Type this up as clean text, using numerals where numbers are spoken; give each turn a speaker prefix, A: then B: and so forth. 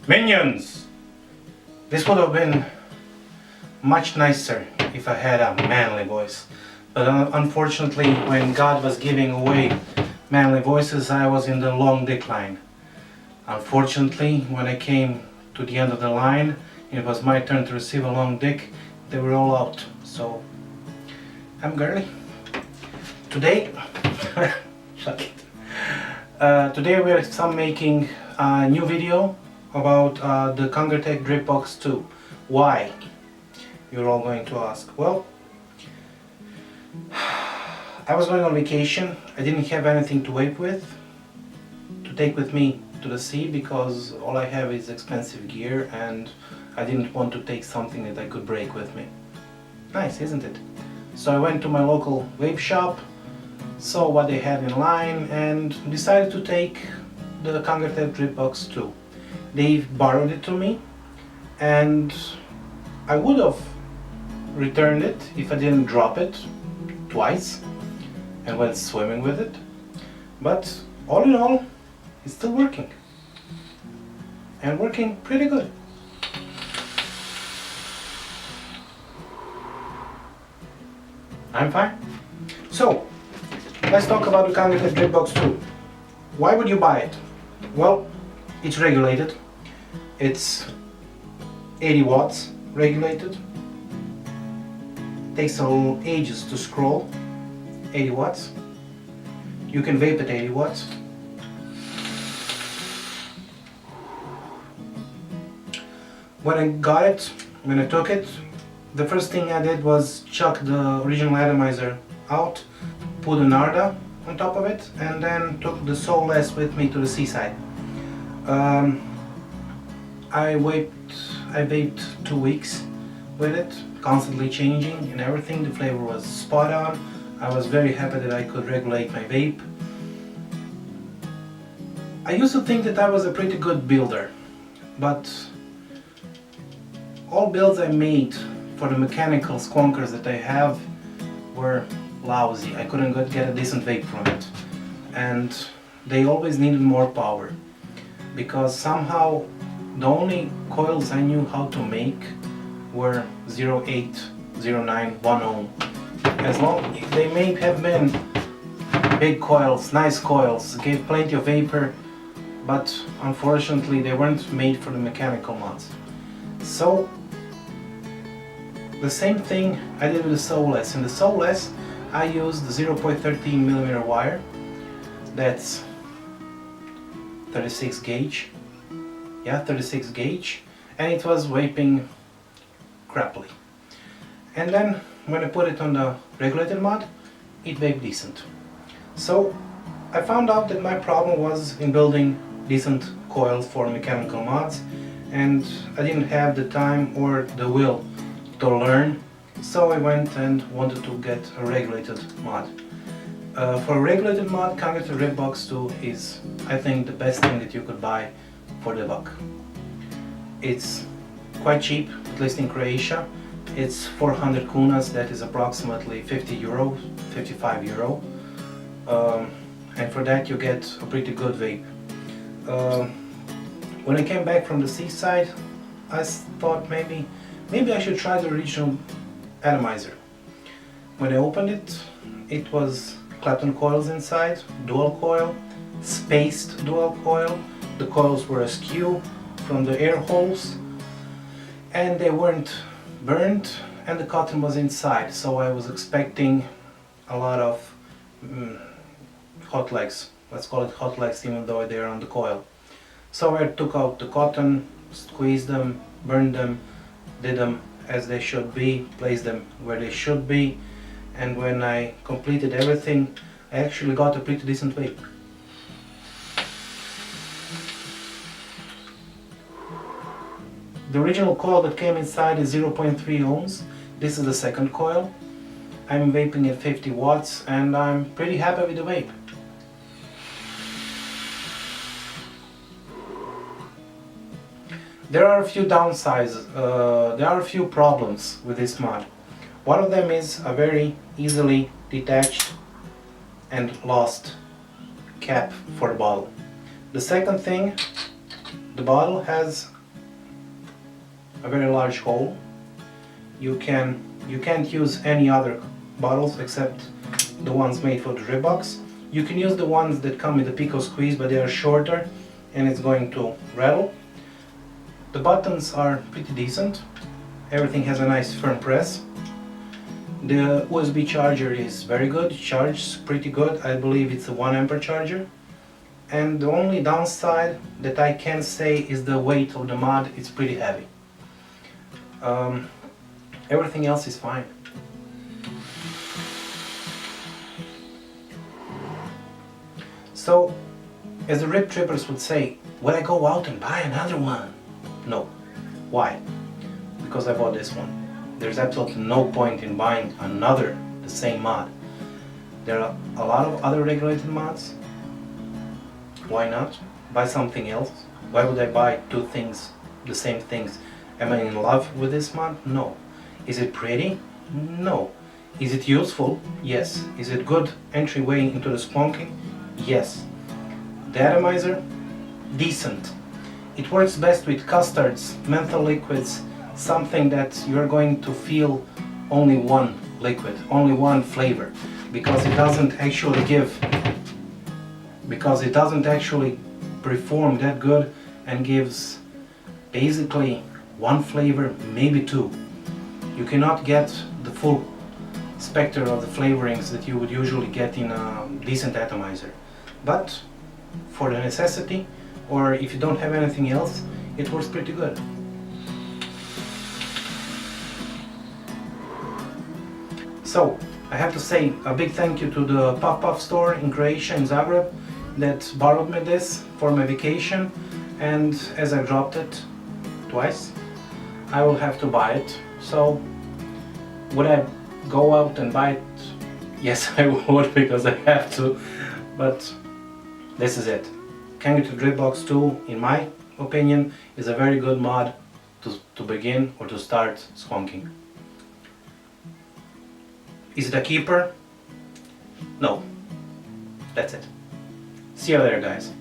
A: Minions! This would have been much nicer if I had a manly voice. But unfortunately, when God was giving away manly voices, I was in the long decline. Unfortunately, when I came to the end of the line, it was my turn to receive a long dick, they were all out. So, I'm girly. Today, fuck it. Today we are making a new video about the KangerTech Dripbox 2. Why? You're all going to ask. Well, I was going on vacation. I didn't have anything to vape with, to take with me to the sea, because all I have is expensive gear and I didn't want to take something that I could break with me. Nice, isn't it? So I went to my local vape shop, saw what they had in line and decided to take the KangerTech Dripbox 2. They borrowed it to me and I would have returned it if I didn't drop it twice and went swimming with it. But all in all, it's still working. And working pretty good. I'm fine. So, let's talk about the KangerTech Dripbox 2. Why would you buy it? Well, it's regulated. It's 80 watts regulated. Takes a little ages to scroll. 80 watts. You can vape at 80 watts. When I got it, when I took it, the first thing I did was chuck the original atomizer out, put an Arda on top of it, and then took the Soulless with me to the seaside. I vaped 2 weeks with it, constantly changing and everything. The flavor was spot on. I was very happy that I could regulate my vape. I used to think that I was a pretty good builder, but all builds I made for the mechanical squonkers that I have were lousy. I couldn't get a decent vape from it, and they always needed more power, because somehow the only coils I knew how to make were 0.8, 0.9, 1 ohm. As long they may have been big coils, nice coils, gave plenty of vapor, but unfortunately they weren't made for the mechanical mods. So the same thing I did with the Soulless. In the Soulless I used the 0.13mm wire. That's 36 gauge. Yeah, 36 gauge, and it was vaping crappily. And then when I put it on the regulated mod, it vaped decent. So I found out that my problem was in building decent coils for mechanical mods, and I didn't have the time or the will to learn, so I went and wanted to get a regulated mod. For a regulated mod, KangerTech Dripbox 2 is, I think, the best thing that you could buy for the buck. It's quite cheap, at least in Croatia. It's 400 kunas, that is approximately 50 euro, 55 euro. And for that you get a pretty good vape. When I came back from the seaside, I thought maybe I should try the original atomizer. When I opened it, it was Clapton coils inside, dual coil, spaced dual coil. The coils were askew from the air holes, and they weren't burned, and the cotton was inside, so I was expecting a lot of hot legs. Let's call it hot legs, even though they're on the coil. So I took out the cotton, squeezed them, burned them, did them as they should be, placed them where they should be, and when I completed everything, I actually got a pretty decent vape. The original coil that came inside is 0.3 ohms. This is the second coil. I'm vaping at 50 watts and I'm pretty happy with the vape. There are a few downsides, there are a few problems with this mod. One of them is a very easily detached and lost cap for the bottle. The second thing, the bottle has a very large hole. You can't use any other bottles except the ones made for the Dripbox. You can use the ones that come with the Pico squeeze, but they are shorter and it's going to rattle. The buttons are pretty decent. Everything has a nice firm press. The USB charger is very good, it charges pretty good. I believe it's a 1 ampere charger. And the only downside that I can say is the weight of the mod. It's pretty heavy. Everything else is fine. So, as the rip trippers would say, would I go out and buy another one? No. Why? Because I bought this one. There's absolutely no point in buying another, the same mod. There are a lot of other regulated mods. Why not? Buy something else. Why would I buy two things, the same things? Am I in love with this mod? No. Is it pretty? No. Is it useful? Yes. Is it good entryway into the squonking? Yes. The atomizer? Decent. It works best with custards, menthol liquids, something that you're going to feel only one liquid, only one flavor, because it doesn't actually perform that good and gives basically one flavor, maybe two. You cannot get the full spectrum of the flavorings that you would usually get in a decent atomizer. But for the necessity, or if you don't have anything else, it works pretty good. So, I have to say a big thank you to the Puff Puff store in Croatia, in Zagreb, that borrowed me this for my vacation, and as I dropped it twice, I will have to buy it. So, would I go out and buy it? Yes, I would, because I have to, but this is it. KangerTech Dripbox 2, in my opinion, is a very good mod to begin or to start squonking. Is it a keeper? No. That's it. See you later, guys.